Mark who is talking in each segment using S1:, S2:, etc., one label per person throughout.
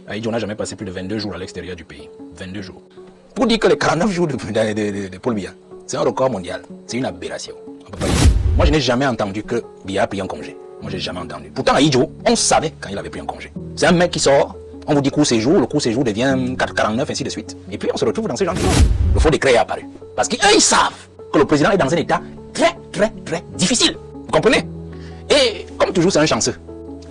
S1: Aïdjo n'a jamais passé plus de 22 jours à l'extérieur du pays. 22 jours. Pour dire que les 49 jours de Paul Biya, c'est un record mondial. C'est une aberration. Moi, je n'ai jamais entendu que Biya a pris un congé. Moi, je n'ai jamais entendu. Pourtant, Aïdjo, on savait quand il avait pris un congé. C'est un mec qui sort, on vous dit court séjour, le court séjour devient 4,49, ainsi de suite. Et puis, on se retrouve dans ce genre de choses. Le faux décret est apparu. Parce qu'eux, ils savent que le président est dans un état très difficile. Vous comprenez? Et comme toujours, c'est un chanceux.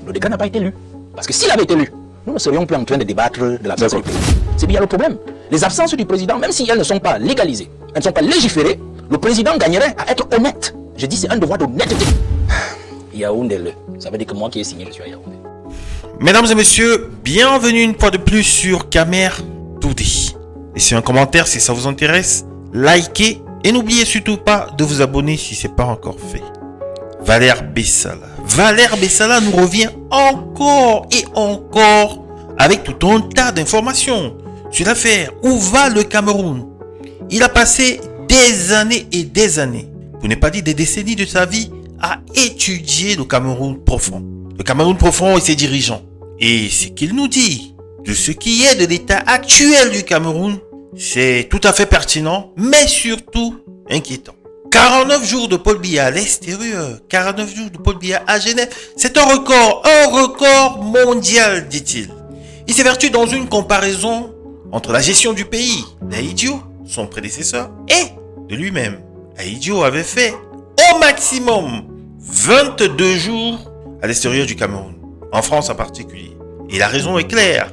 S1: Le décret n'a pas été lu. Parce que s'il avait été lu, nous ne serions plus en train de débattre de l'absence du président. C'est bien le problème. Les absences du président, même si elles ne sont pas légalisées, elles ne sont pas légiférées, le président gagnerait à être honnête. Je dis, c'est un devoir d'honnêteté. Yaoundé-le. Ça veut dire que moi qui ai signé, je suis à Yaoundé.
S2: Mesdames et messieurs, bienvenue une fois de plus sur Kamer Toudi. Laissez un commentaire si ça vous intéresse, likez et n'oubliez surtout pas de vous abonner si ce n'est pas encore fait. Valère Bessala. Valère Bessala nous revient encore et encore avec tout un tas d'informations sur l'affaire. Où va le Cameroun? Il a passé des années et des années, pour ne pas dire des décennies de sa vie, à étudier le Cameroun profond. Le Cameroun profond et ses dirigeants. Et ce qu'il nous dit de ce qui est de l'état actuel du Cameroun, c'est tout à fait pertinent, mais surtout inquiétant. 49 jours de Paul Biya à l'extérieur, 49 jours de Paul Biya à Genève, c'est un record mondial, dit-il. Il s'évertue dans une comparaison entre la gestion du pays d'Aïdjo, son prédécesseur, et de lui-même. Aïdjo avait fait au maximum 22 jours à l'extérieur du Cameroun, en France en particulier. Et la raison est claire.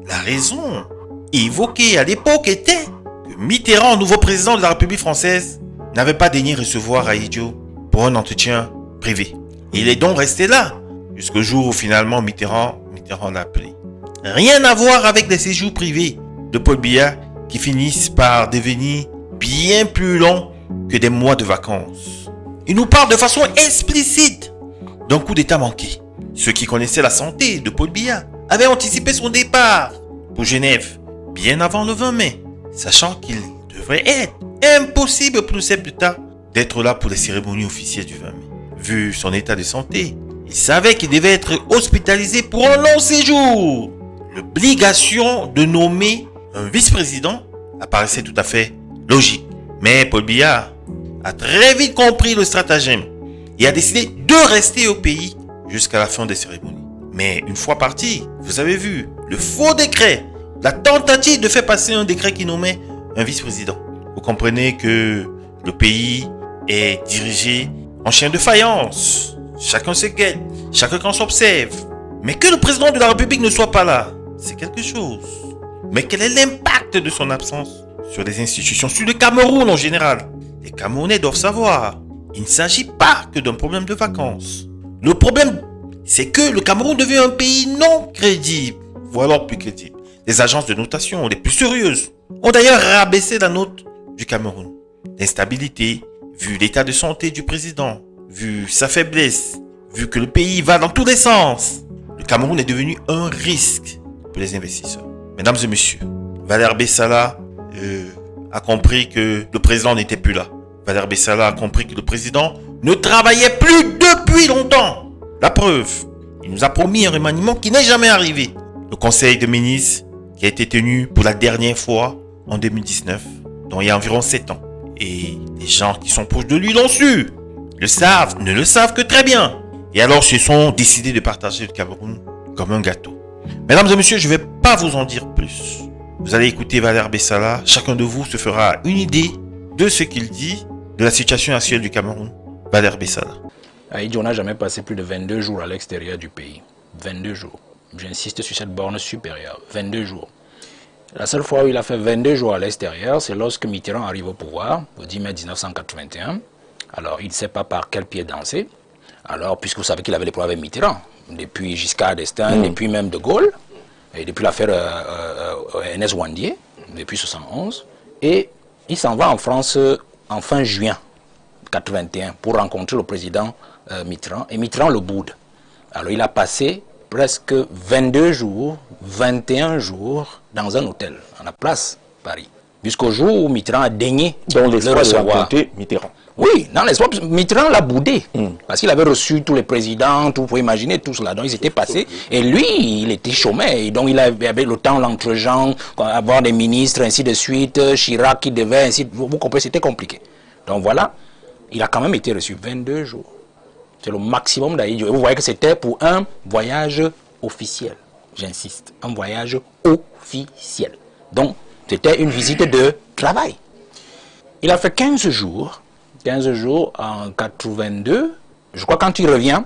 S2: La raison évoquée à l'époque était que Mitterrand, nouveau président de la République française, n'avait pas daigné recevoir Aïdjo pour un entretien privé. Il est donc resté là, jusqu'au jour où finalement Mitterrand l'a appelé. Rien à voir avec les séjours privés de Paul Biya qui finissent par devenir bien plus longs que des mois de vacances. Il nous parle de façon explicite d'un coup d'état manqué. Ceux qui connaissaient la santé de Paul Biya avaient anticipé son départ pour Genève bien avant le 20 mai, sachant qu'il devrait être impossible pour le chef d'État d'être là pour les cérémonies officielles du 20 mai. Vu son état de santé, il savait qu'il devait être hospitalisé pour un long séjour. L'obligation de nommer un vice-président apparaissait tout à fait logique. Mais Paul Biya a très vite compris le stratagème et a décidé de rester au pays jusqu'à la fin des cérémonies. Mais une fois parti, vous avez vu, le faux décret, la tentative de faire passer un décret qui nommait un vice-président. Vous comprenez que le pays est dirigé en chien de faïence. Chacun se guette, chacun s'observe. Mais que le président de la République ne soit pas là, c'est quelque chose. Mais quel est l'impact de son absence sur les institutions, sur le Cameroun en général? Les Camerounais doivent savoir, il ne s'agit pas que d'un problème de vacances. Le problème, c'est que le Cameroun devient un pays non crédible, voire alors plus crédible. Les agences de notation les plus sérieuses ont d'ailleurs rabaissé la note du Cameroun. L'instabilité, vu l'état de santé du président, vu sa faiblesse, vu que le pays va dans tous les sens, le Cameroun est devenu un risque pour les investisseurs. Mesdames et messieurs, Valère Bessala a compris que le président n'était plus là. Valère Bessala a compris que le président ne travaillait plus depuis longtemps. La preuve, il nous a promis un remaniement qui n'est jamais arrivé. Le conseil de ministres qui a été tenu pour la dernière fois en 2019, dont il y a environ 7 ans. Et les gens qui sont proches de lui l'ont su. Le savent, ne le savent que très bien. Et alors se sont décidés de partager le Cameroun comme un gâteau. Mesdames et messieurs, je ne vais pas vous en dire plus. Vous allez écouter Valère Bessala. Chacun de vous se fera une idée de ce qu'il dit de la situation actuelle du Cameroun. Valère Bessala.
S1: Aïdjo n'a jamais passé plus de 22 jours à l'extérieur du pays. 22 jours. J'insiste sur cette borne supérieure. 22 jours. La seule fois où il a fait 22 jours à l'extérieur, c'est lorsque Mitterrand arrive au pouvoir, le 10 mai 1981. Alors, il ne sait pas par quel pied danser. Alors, puisque vous savez qu'il avait les problèmes avec Mitterrand, depuis Giscard d'Estaing, depuis même De Gaulle, et depuis l'affaire Ernest Ouandié, depuis 1971. Et il s'en va en France en fin juin 1981 pour rencontrer le président Mitterrand. Et Mitterrand le boude. Alors, il a passé presque 22 jours, 21 jours dans un hôtel, à la place Paris. Jusqu'au jour où Mitterrand a daigné
S3: dans
S1: le recevoir.
S3: Mitterrand.
S1: Oui, dans l'espoir, Mitterrand l'a boudé. Parce qu'il avait reçu tous les présidents, tout, vous pouvez imaginer tout cela. Donc ils étaient passés. Et lui, il était chômé. Et donc il avait le temps, l'entre-gens, avoir des ministres, ainsi de suite. Chirac qui devait, ainsi. Vous comprenez, c'était compliqué. Donc voilà, il a quand même été reçu 22 jours. C'est le maximum d'Ahidjo. Et vous voyez que c'était pour un voyage officiel. J'insiste, un voyage officiel. Donc, c'était une visite de travail. Il a fait 15 jours en 82. Je crois quand il revient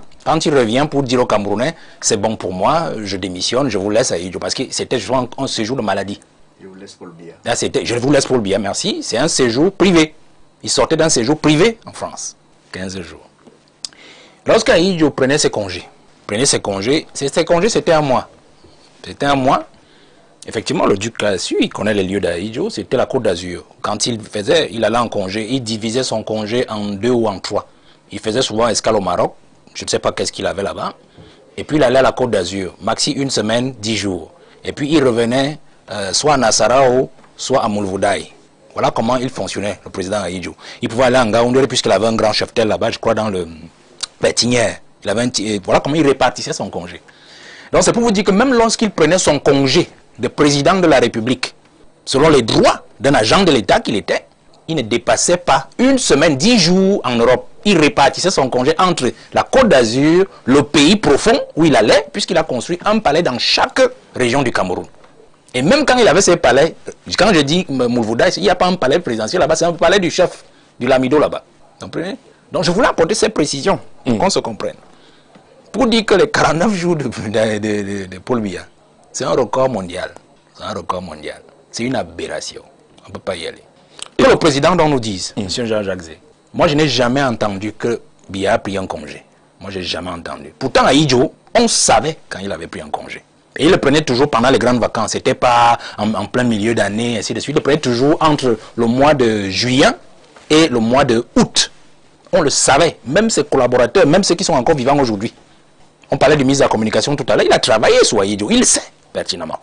S1: pour dire aux Camerounais, c'est bon pour moi, je démissionne, je vous laisse à Ahidjo. Parce que c'était un séjour de maladie.
S3: Je vous laisse pour le bien.
S1: Là, je vous laisse pour le bien, merci. C'est un séjour privé. Il sortait d'un séjour privé en France. 15 jours. Lorsqu'Ahidjo prenait ses congés, c'était un mois. C'était un mois. Effectivement, le duc l'a su, il connaît les lieux d'Ahidjo, c'était la Côte d'Azur. Quand il allait en congé, il divisait son congé en 2 ou en 3. Il faisait souvent escale au Maroc, je ne sais pas qu'est-ce qu'il avait là-bas. Et puis il allait à la Côte d'Azur, maxi 1 semaine, 10 jours. Et puis il revenait soit à Nassarao, soit à Moulvoudaï. Voilà comment il fonctionnait, le président Ahidjo. Il pouvait aller en Gaoundéré puisqu'il avait un grand cheptel là-bas, je crois dans le Pétinière. Voilà comment il répartissait son congé. Donc c'est pour vous dire que même lorsqu'il prenait son congé de président de la République, selon les droits d'un agent de l'État qu'il était, il ne dépassait pas 1 semaine, 10 jours en Europe. Il répartissait son congé entre la Côte d'Azur, le pays profond où il allait, puisqu'il a construit un palais dans chaque région du Cameroun. Et même quand il avait ces palais, quand je dis Moulvouda, il n'y a pas un palais présidentiel là-bas, c'est un palais du chef, du Lamido là-bas. Comprenez? Donc je voulais apporter ces précisions, pour qu'on se comprenne. Pour dire que les 49 jours de Paul Biya, c'est un record mondial. C'est un record mondial. C'est une aberration. On ne peut pas y aller. Que le président dont nous dise, M. Jean-Jacques Zé, moi je n'ai jamais entendu que Biya a pris un congé. Moi je n'ai jamais entendu. Pourtant Ahidjo, on savait quand il avait pris un congé. Et il le prenait toujours pendant les grandes vacances. C'était pas en plein milieu d'année, ainsi de suite. Il le prenait toujours entre le mois de juillet et le mois de août. On le savait. Même ses collaborateurs, même ceux qui sont encore vivants aujourd'hui. On parlait de mise à communication tout à l'heure. Il a travaillé sur Ahidjo. Il le sait pertinemment.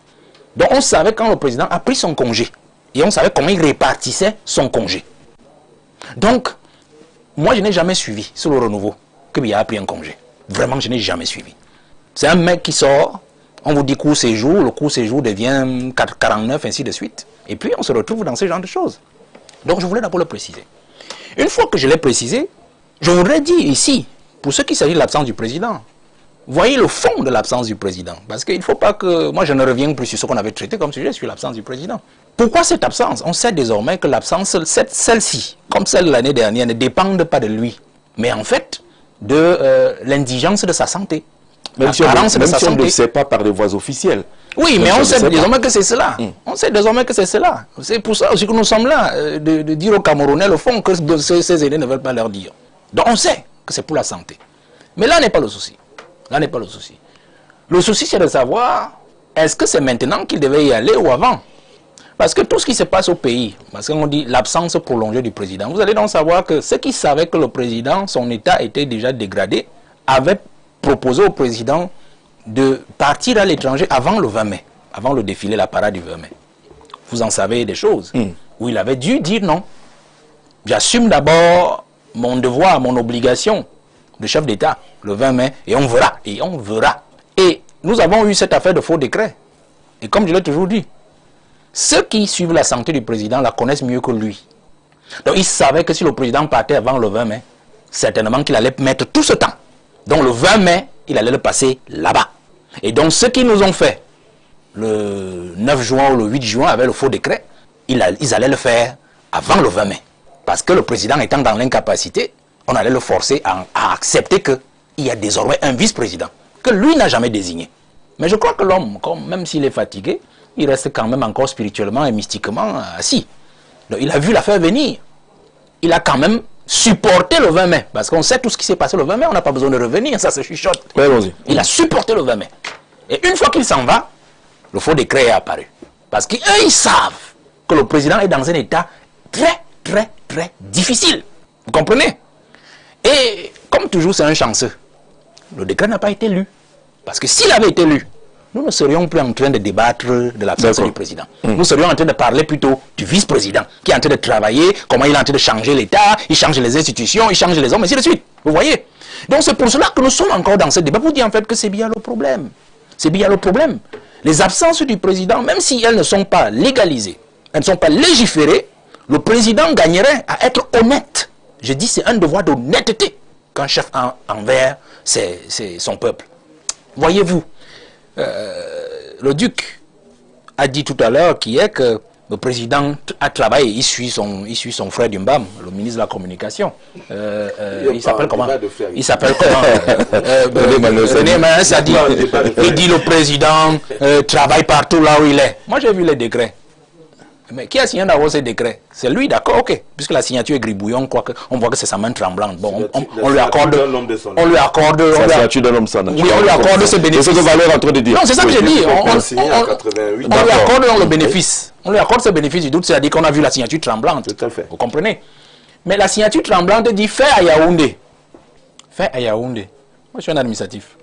S1: Donc on savait quand le président a pris son congé. Et on savait comment il répartissait son congé. Donc, moi je n'ai jamais suivi sur le renouveau que Biya a pris un congé. Vraiment, je n'ai jamais suivi. C'est un mec qui sort, on vous dit court séjour, le court séjour devient 49, ainsi de suite. Et puis on se retrouve dans ce genre de choses. Donc je voulais d'abord le préciser. Une fois que je l'ai précisé, je voudrais dire ici, pour ce qui s'agit de l'absence du président, voyez le fond de l'absence du président. Parce qu'il ne faut pas que... Moi, je ne reviens plus sur ce qu'on avait traité comme sujet, sur l'absence du président. Pourquoi cette absence? On sait désormais que l'absence, celle-ci, comme celle de l'année dernière, ne dépendent pas de lui. Mais en fait, de l'indigence de sa santé.
S3: Même si on ne le sait pas par des voies officielles.
S1: Oui, mais on sait désormais que c'est cela. On sait désormais que c'est cela. C'est pour ça aussi que nous sommes là, de dire aux Camerounais le fond que ces aînés ne veulent pas leur dire. Donc on sait que c'est pour la santé. Mais là n'est pas le souci. Là n'est pas le souci. Le souci, c'est de savoir, est-ce que c'est maintenant qu'il devait y aller ou avant? Parce que tout ce qui se passe au pays, parce qu'on dit l'absence prolongée du président, vous allez donc savoir que ceux qui savaient que le président, son état était déjà dégradé, avaient proposé au président de partir à l'étranger avant le 20 mai, avant le défilé, la parade du 20 mai. Vous en savez des choses, où il avait dû dire non. J'assume d'abord mon devoir, mon obligation de chef d'État, le 20 mai, et on verra, et on verra. Et nous avons eu cette affaire de faux décret. Et comme je l'ai toujours dit, ceux qui suivent la santé du président la connaissent mieux que lui. Donc il savait que si le président partait avant le 20 mai, certainement qu'il allait mettre tout ce temps. Donc le 20 mai, il allait le passer là-bas. Et donc ceux qui nous ont fait le 9 juin ou le 8 juin avec le faux décret, ils allaient le faire avant le 20 mai. Parce que le président étant dans l'incapacité, on allait le forcer à accepter qu'il y a désormais un vice-président que lui n'a jamais désigné. Mais je crois que l'homme, même s'il est fatigué, il reste quand même encore spirituellement et mystiquement assis. Donc il a vu l'affaire venir. Il a quand même supporté le 20 mai. Parce qu'on sait tout ce qui s'est passé le 20 mai, on n'a pas besoin de revenir, ça se chuchote.
S3: Ouais,
S1: il a supporté le 20 mai. Et une fois qu'il s'en va, le faux décret est apparu. Parce qu'eux, ils savent que le président est dans un état très, très, très difficile. Vous comprenez? Et comme toujours, c'est un chanceux. Le décret n'a pas été lu. Parce que s'il avait été lu, nous ne serions plus en train de débattre de l'absence du président. Nous serions en train de parler plutôt du vice-président, qui est en train de travailler, comment il est en train de changer l'État, il change les institutions, il change les hommes, ainsi de suite. Vous voyez? Donc c'est pour cela que nous sommes encore dans ce débat, pour dire en fait que c'est bien le problème. C'est bien le problème. Les absences du président, même si elles ne sont pas légalisées, elles ne sont pas légiférées, le président gagnerait à être honnête. Je dis c'est un devoir d'honnêteté qu'un chef envers son peuple. Voyez-vous, le duc a dit tout à l'heure que le président a travaillé, il suit son frère Dumbam, le ministre de la Communication. Il s'appelle comment? Il s'appelle comment? Il dit le président travaille partout là où il est. Moi j'ai vu les décrets. Mais qui a signé d'abord ces décrets? C'est lui, d'accord, ok. Puisque la signature est gribouillon, on voit que c'est sa main tremblante. Bon, on lui accorde ce bénéfice.
S3: C'est ce que Valère est en train de dire.
S1: Non, c'est ça que j'ai dit. On lui accorde le bénéfice. On lui accorde ce bénéfice du doute, c'est-à-dire qu'on a vu la signature tremblante.
S3: Tout à fait.
S1: Vous comprenez? Mais la signature tremblante dit fait à Yaoundé. Fait à Yaoundé. Moi, je suis un administratif.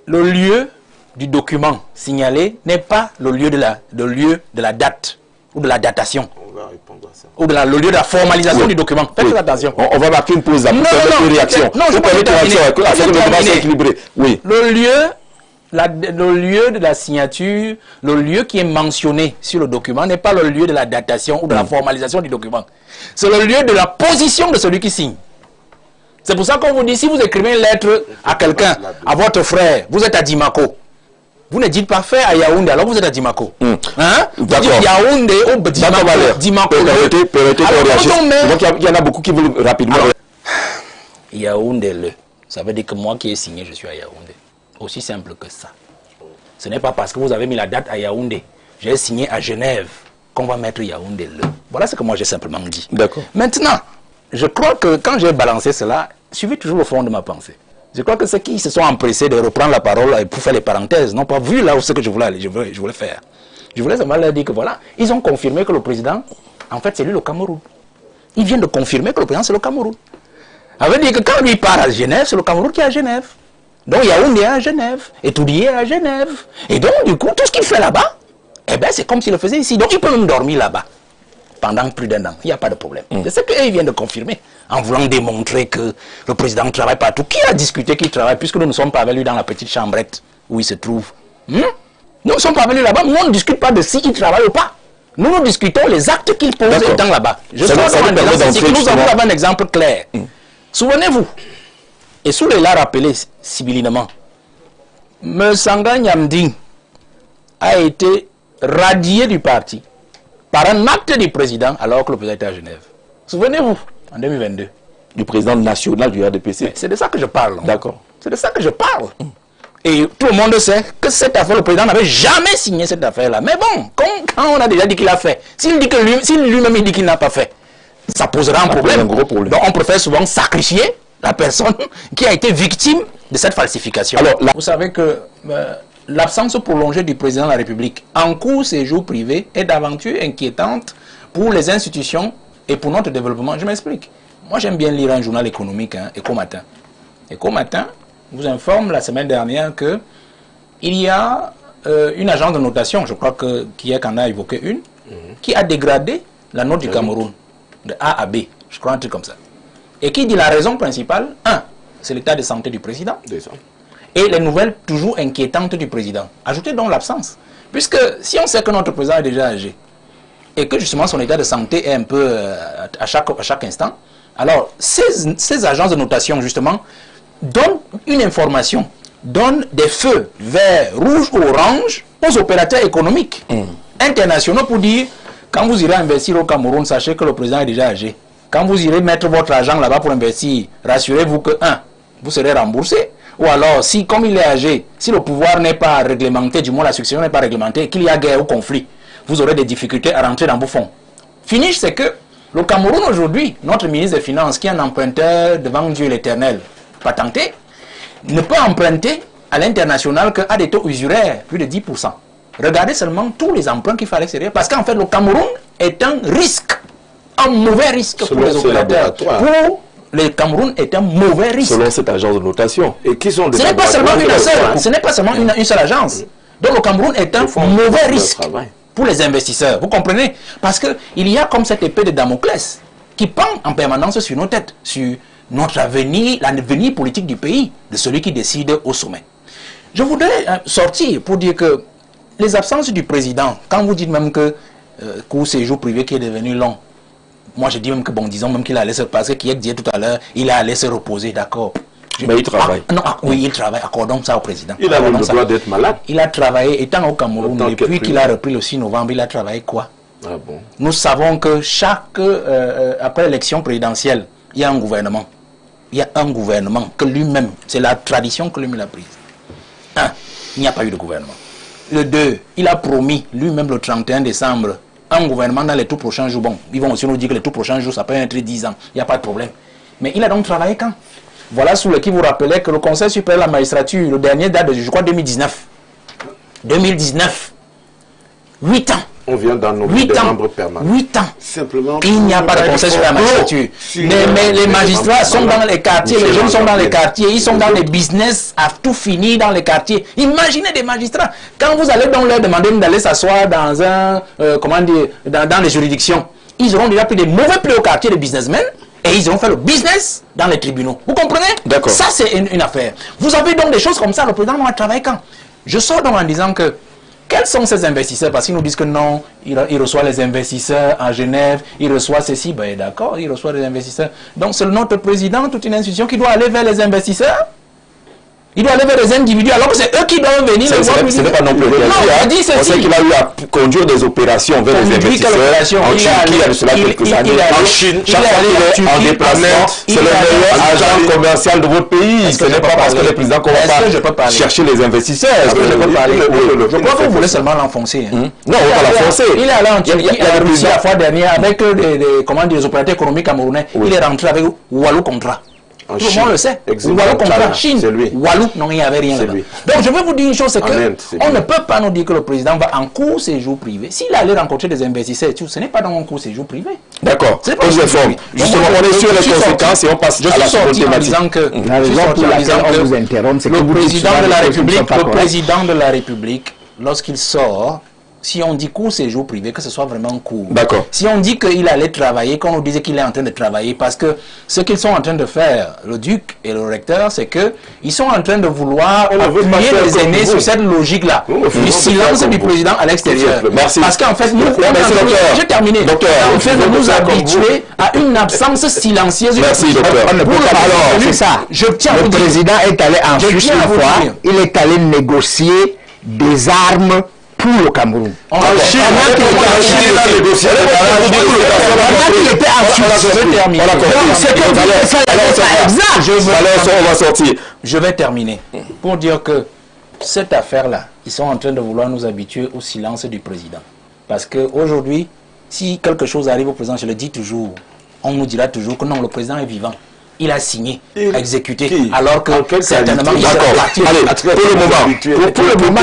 S1: Le lieu du document signalé n'est pas le lieu de la date. Ou de la datation. On va répondre à ça. Ou de le lieu de la formalisation du document. Faites attention.
S3: On va marquer une pause.
S1: Non,
S3: une réaction.
S1: Non, je peux terminer.
S3: Équilibré. Oui.
S1: Le lieu de la signature, le lieu qui est mentionné sur le document n'est pas le lieu de la datation ou de la formalisation du document. C'est le lieu de la position de celui qui signe. C'est pour ça qu'on vous dit, si vous écrivez une lettre à quelqu'un, à votre frère, vous êtes à Dimako. Vous ne dites pas fait à Yaoundé, alors vous êtes à Dimako. Hein? Vous dites Yaoundé ou Dimako.
S3: Donc il y en a beaucoup qui veulent rapidement.
S1: Yaoundé, ça veut dire que moi qui ai signé, je suis à Yaoundé. Aussi simple que ça. Ce n'est pas parce que vous avez mis la date à Yaoundé, j'ai signé à Genève, qu'on va mettre Yaoundé. Voilà ce que moi j'ai simplement dit.
S3: D'accord.
S1: Maintenant, je crois que quand j'ai balancé cela, suivez toujours le fond de ma pensée. Je crois que ceux qui se sont empressés de reprendre la parole pour faire les parenthèses n'ont pas vu là où ce que je voulais faire. Je voulais seulement leur dire que voilà, ils ont confirmé que le président, en fait, c'est lui le Cameroun. Ils viennent de confirmer que le président, c'est le Cameroun. Ça veut dire que quand lui part à Genève, c'est le Cameroun qui est à Genève. Donc Yaoundé est à Genève, Etoudie est à Genève. Et donc, du coup, tout ce qu'il fait là-bas, eh ben, c'est comme s'il le faisait ici. Donc, il peut même dormir là-bas pendant plus d'un an. Il n'y a pas de problème. C'est ce qu'ils viennent de confirmer, en voulant démontrer que le président travaille partout. Qui a discuté qu'il travaille, puisque nous ne sommes pas avec lui dans la petite chambrette où il se trouve? Nous ne sommes pas avec lui là-bas, nous on ne discute pas de s'il travaille ou pas. Nous discutons les actes qu'il pose étant là-bas. Je suis nous avons un exemple clair. Souvenez-vous, et Soulé l'a rappelé sibylinement, M. Sanga Nyamding a été radié du parti par un acte du président alors que le président était à Genève. Souvenez-vous, en 2022.
S3: Du président national du RDPC.
S1: C'est de ça que je parle.
S3: D'accord.
S1: C'est de ça que je parle. Et tout le monde sait que cette affaire, le président n'avait jamais signé cette affaire-là. Mais bon, quand on a déjà dit qu'il a fait, s'il lui-même dit qu'il n'a pas fait, ça posera un problème.
S3: gros problème.
S1: Donc on préfère souvent sacrifier la personne qui a été victime de cette falsification. Alors, vous savez que l'absence prolongée du président de la République en cours séjour privé est d'aventure inquiétante pour les institutions et pour notre développement. Je m'explique. Moi, j'aime bien lire un journal économique, Éco-Matin. Éco-Matin vous informe la semaine dernière que il y a une agence de notation, je crois qu'il y a qu'en a évoqué une, qui a dégradé la note du Cameroun de A à B, je crois un truc comme ça. Et qui dit la raison principale, c'est l'état de santé du président. Et les nouvelles toujours inquiétantes du président. Ajoutez donc l'absence. Puisque si on sait que notre président est déjà âgé, et que justement son état de santé est un peu à chaque instant, alors ces agences de notation justement donnent une information, donnent des feux verts, rouges ou oranges aux opérateurs économiques internationaux pour dire, quand vous irez investir au Cameroun, sachez que le président est déjà âgé. Quand vous irez mettre votre argent là-bas pour investir, rassurez-vous que, vous serez remboursé. Ou alors, si comme il est âgé, si le pouvoir n'est pas réglementé, du moins la succession n'est pas réglementée, qu'il y a guerre ou conflit, vous aurez des difficultés à rentrer dans vos fonds. Finish, c'est que le Cameroun aujourd'hui, notre ministre des Finances, qui est un emprunteur devant Dieu l'Éternel, patenté, ne peut emprunter à l'international qu'à des taux usuraires, plus de 10%. Regardez seulement tous les emprunts qu'il fallait extérieur, parce qu'en fait, le Cameroun est un risque, un mauvais risque pour les opérateurs. Pour le Cameroun est un mauvais risque.
S3: Selon cette agence de notation.
S1: Et qui sont ce n'est pas seulement une seule agence. Donc le Cameroun est un mauvais risque pour les investisseurs. Vous comprenez? Parce qu'il y a comme cette épée de Damoclès qui pend en permanence sur nos têtes, sur notre avenir, l'avenir politique du pays, de celui qui décide au sommet. Je voudrais sortir pour dire que les absences du président, quand vous dites même que court séjour privé qui est devenu long, moi je dis même que, bon, disons même qu'il allait se passer, qui disait tout à l'heure, il est allé se reposer, d'accord.
S3: Mais il travaille.
S1: Oui, il travaille, accordons ça au président.
S3: Il a le droit d'être malade.
S1: Il a travaillé, étant au Cameroun, depuis qu'il a repris le 6 novembre, il a travaillé quoi?
S3: Ah bon? Nous
S1: savons que après l'élection présidentielle, il y a un gouvernement. Il y a un gouvernement que lui-même, c'est la tradition que lui-même a prise. 1, il n'y a pas eu de gouvernement. Le 2, il a promis lui-même le 31 décembre un gouvernement dans les tout prochains jours. Bon, ils vont aussi nous dire que les tout prochains jours, ça peut être 10 ans. Il n'y a pas de problème. Mais il a donc travaillé quand? Voilà sous lequel vous rappelez que le Conseil supérieur de la magistrature, le dernier date de, je crois, 2019. 2019. 8 ans.
S3: On vient d'en nommer des membres permanents.
S1: 8 ans.
S3: Simplement.
S1: Il n'y a pas de Conseil supérieur de la magistrature. Mais les magistrats sont dans les quartiers, les jeunes sont dans les quartiers, ils sont dans les business à tout finir dans les quartiers. Imaginez des magistrats. Quand vous allez donc leur demander d'aller s'asseoir dans un, comment dire, dans les juridictions, ils auront déjà pris des mauvais plaies au quartier de businessmen. Et ils ont fait le business dans les tribunaux. Vous comprenez?
S3: D'accord.
S1: Ça, c'est une affaire. Vous avez donc des choses comme ça. Le président va travailler quand? Je sors donc en disant que quels sont ces investisseurs? Parce qu'ils nous disent que non, il reçoit les investisseurs à Genève, il reçoit ceci. Ben d'accord, il reçoit les investisseurs. Donc c'est notre président, toute une institution qui doit aller vers les investisseurs. Il doit aller vers les individus alors que c'est eux qui doivent venir.
S3: Ce n'est pas non plus le cas. On sait qu'il a eu à conduire des opérations vers les investisseurs. En Turquie, il y a de cela quelques années. En Chine, chaque fois qu'il est en déplacement, c'est le meilleur agent commercial de votre pays. Ce n'est pas parce que le président qu'on va pas chercher les investisseurs.
S1: Est-ce que je peux parler? Je crois que vous voulez seulement l'enfoncer.
S3: Non, on va l'enfoncer.
S1: Il est allé en Turquie, à la Russie la fois dernière avec des opérateurs économiques camerounais. Il est rentré avec Walou Contrat. Tout le monde le sait. Walou contre Chine. Walou, non, il n'y avait rien là-bas. Donc je veux vous dire une chose, c'est qu'on ne peut pas nous dire que le président va en court séjour privé. S'il allait rencontrer des investisseurs, ce n'est pas dans un court séjour privé.
S3: D'accord. Justement, on est sur les conséquences et on passe à la seconde thématique.
S4: La raison pour laquelle on vous interrompt, c'est que
S1: le président de la République, lorsqu'il sort, si on dit court séjour privé, que ce soit vraiment court.
S3: D'accord.
S1: Si on dit qu'il allait travailler, qu'on nous disait qu'il est en train de travailler, parce que ce qu'ils sont en train de faire, le duc et le recteur, c'est qu'ils sont en train de vouloir appuyer les aînés sur cette logique-là, du silence du président à l'extérieur.
S3: Merci.
S1: Parce qu'en fait, nous, j'ai terminé. En fait, de nous habituer à une absence silencieuse.
S3: Merci, docteur.
S4: Alors, c'est ça. Le président est allé en Suisse une fois, il est allé négocier des armes pour le Cameroun.
S1: Je vais terminer pour dire que cette affaire-là, ils sont en train de vouloir nous habituer au silence du président. Parce qu'aujourd'hui, si quelque chose arrive au président, je le dis toujours, on nous dira toujours que non, le président est vivant. Il a signé, exécuté, alors que certainement il est parti.
S3: Allez, pour le moment,